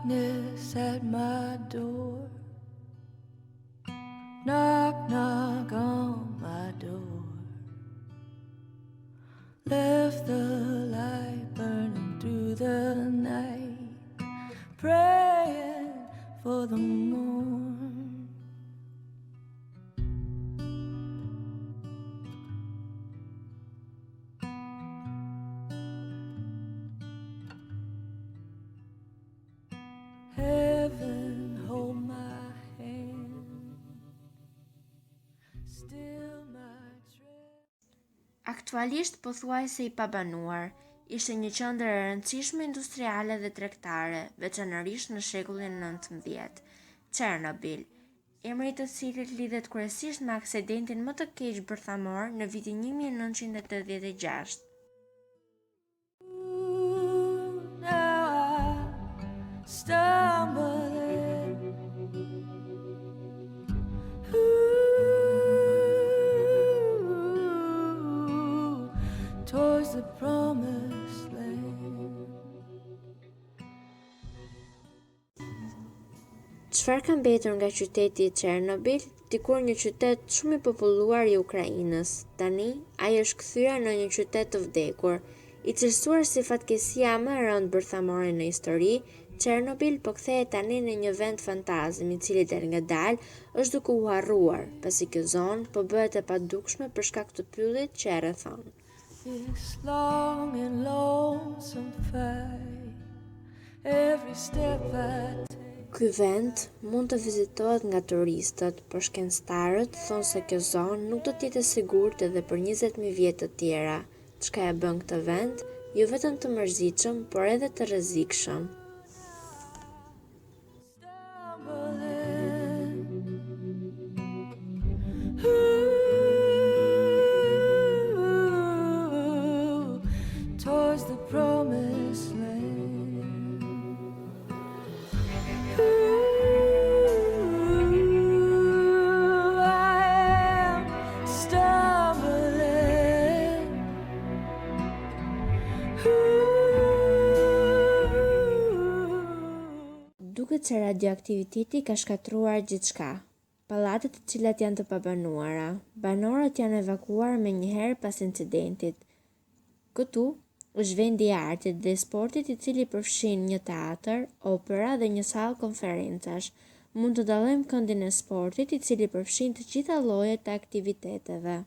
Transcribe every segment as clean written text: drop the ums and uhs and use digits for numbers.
darkness at my door. Knock, knock on my door. Left the light burning through the night, praying for the morn. Heaven hold my hand, still my tread. Aktualisht pothuajse i pabanuar, ishte një qendër e rëndësishme industriale dhe tregtare, veçanërisht në shekullin 19. Chernobyl, emri i të cilit lidhet kryesisht me aksidentin më të keq bërthamor në vitin 1986. Stumbling towards the promised land. Çfarë ka mbetur nga qyteti i Chernobyl, dikur një qytet shumë i populluar i Ukrainës? Tani, ai është kthyer në një qytet të vdekur, i cilësuar si fatkeqësia më e rëndë bërthamore në histori. Chernobyl po kthehet tani në një vend fantazm i cili deri ngadalë është duke u harruar, pasi kjo zonë po bëhet e padukshme për shkak të pyllit që e rrethon. This long and lonesome fight, every step I take. Ky vend mund të vizitohet nga turistët, por shkencëtarët thonë se kjo zonë nuk do të jetë e sigurt edhe për 20.000 vjet të tjera, çka e bën këtë vend jo vetëm të mërzitshëm, por edhe të rrezikshëm. Towards the promised land. I am stumbling. Duket se radioaktiviteti ka shkatruar gjithçka. Pallatet të cilat janë të pabanuara. Banorët janë evakuar menjëherë pas incidentit. Këtu është vendi i artit dhe sportit i cili përfshin një teatër, opera dhe një sallë konferencash. Mund të dallojmë këndin e sportit i cili përfshin të gjitha llojet e aktiviteteve.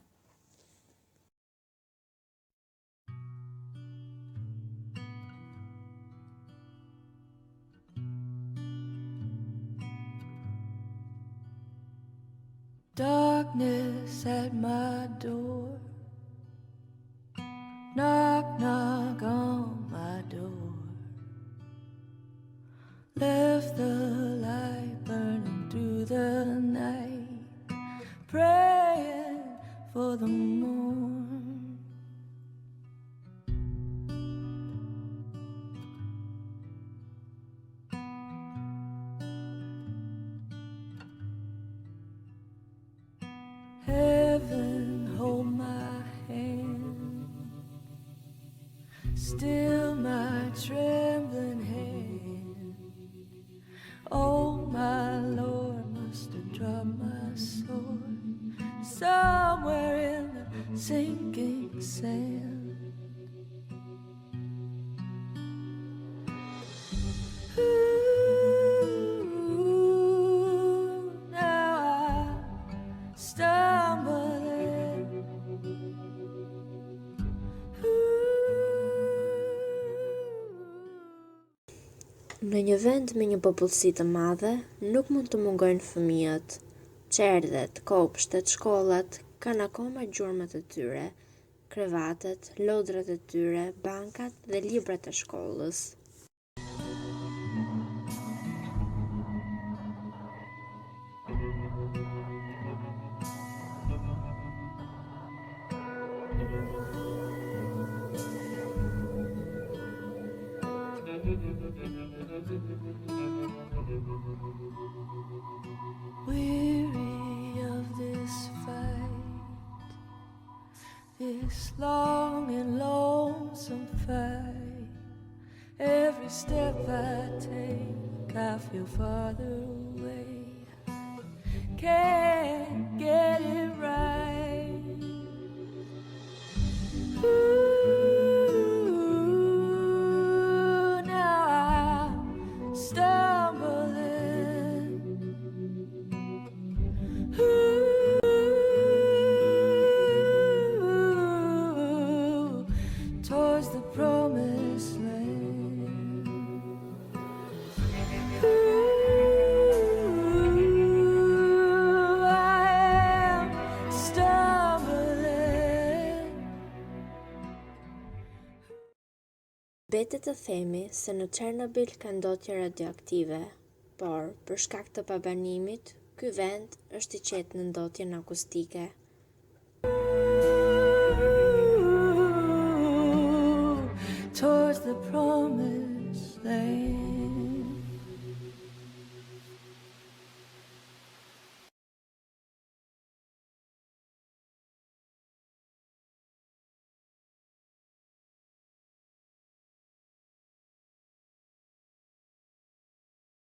Darkness at my door. Knock, knock on my door. Left the light burning through the night, praying for the morn. Heaven hold my hand, still my trembling hand. Oh my Lord, must have dropped my sword somewhere in the sinking sand. Now I stumbling. Në një vend me një popullsi të madhe, nuk mund të mungojnë fëmijët. Çerdhet, kopshtet, shkollat kanë akoma gjurmët e tyre, krevatet, lodrat e tyre, bankat dhe librat e shkollës. Weary of this fight, this long and lonesome fight. Every step I take, I feel farther away. Can't get it right. Ooh, now I'm stumbling. Ooh, towards the promised land. Ooh, I am stumbling. Betet të themi se në Chernobyl ka ndotje radioaktive, por për shkak të pabanimit, ky vend është i qetë në ndotjen akustike.